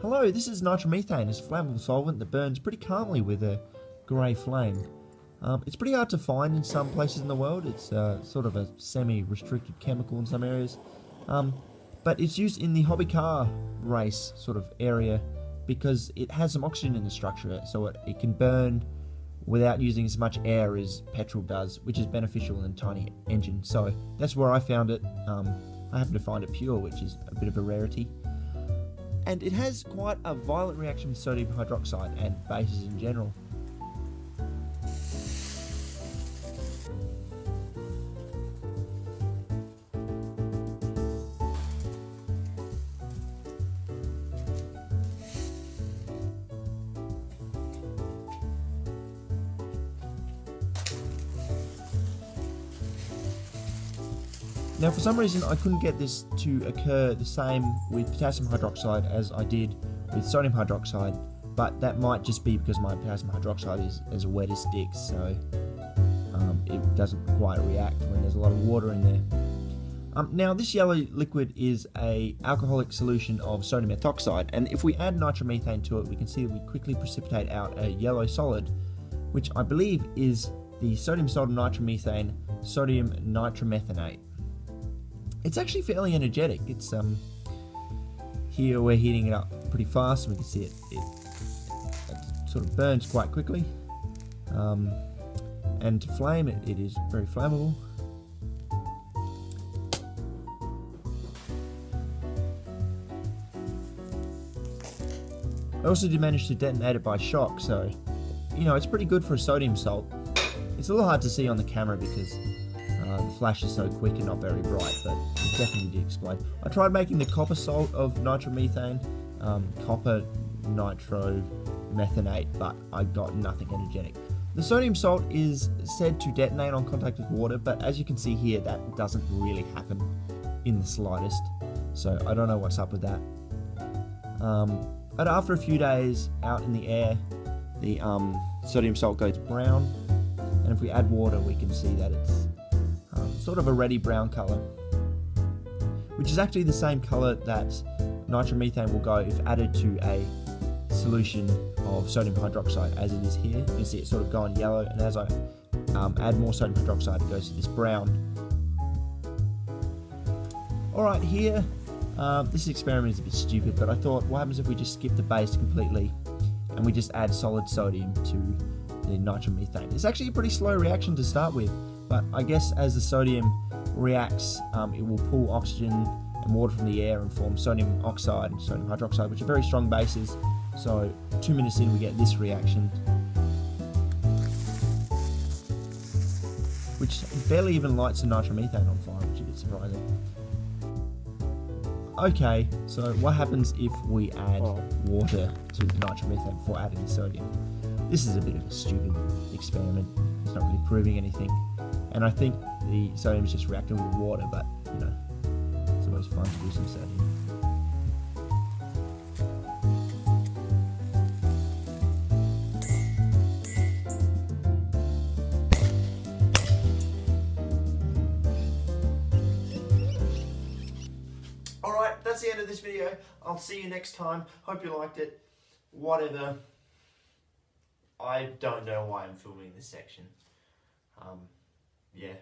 Hello, this is nitromethane. It's a flammable solvent that burns pretty calmly with a grey flame. It's pretty hard to find in some places in the world. It's sort of a semi-restricted chemical in some areas. But it's used in the hobby car race sort of area because it has some oxygen in the structure, so it can burn without using as much air as petrol does, which is beneficial in a tiny engine. So that's where I found it. I happened to find it pure, which is a bit of a rarity. And it has quite a violent reaction with sodium hydroxide and bases in general. Now, for some reason, I couldn't get this to occur the same with potassium hydroxide as I did with sodium hydroxide, but that might just be because my potassium hydroxide is as wet as sticks, so it doesn't quite react when there's a lot of water in there. Now, this yellow liquid is an alcoholic solution of sodium ethoxide, and if we add nitromethane to it, we can see that we quickly precipitate out a yellow solid, which I believe is the sodium salt of nitromethane, sodium nitromethanate. It's actually fairly energetic. It's here we're heating it up pretty fast, and we can see it sort of burns quite quickly. And to flame it is very flammable. I also did manage to detonate it by shock, so it's pretty good for a sodium salt. It's a little hard to see on the camera because the flash is so quick and not very bright, but it definitely did explode. I tried making the copper salt of nitromethane, copper nitromethanate, but I got nothing energetic. The sodium salt is said to detonate on contact with water, but as you can see here, that doesn't really happen in the slightest, so I don't know what's up with that. But after a few days out in the air, the sodium salt goes brown, and if we add water, we can see that it's sort of a reddy brown colour, which is actually the same colour that nitromethane will go if added to a solution of sodium hydroxide, as it is here. You can see it sort of going yellow, and as I add more sodium hydroxide, it goes to this brown. Alright, here, this experiment is a bit stupid, but I thought, what happens if we just skip the base completely and we just add solid sodium to the nitromethane? It's actually a pretty slow reaction to start with, but I guess as the sodium reacts, it will pull oxygen and water from the air and form sodium oxide and sodium hydroxide, which are very strong bases. So 2 minutes in, we get this reaction, which barely even lights the nitromethane on fire, which is a bit surprising. Okay, so what happens if we add water to the nitromethane before adding the sodium? This is a bit of a stupid experiment. It's not really proving anything. And I think the sodium is just reacting with water, but it's always fun to do some sodium. Alright, that's the end of this video. I'll see you next time. Hope you liked it. Whatever. I don't know why I'm filming this section. Yeah.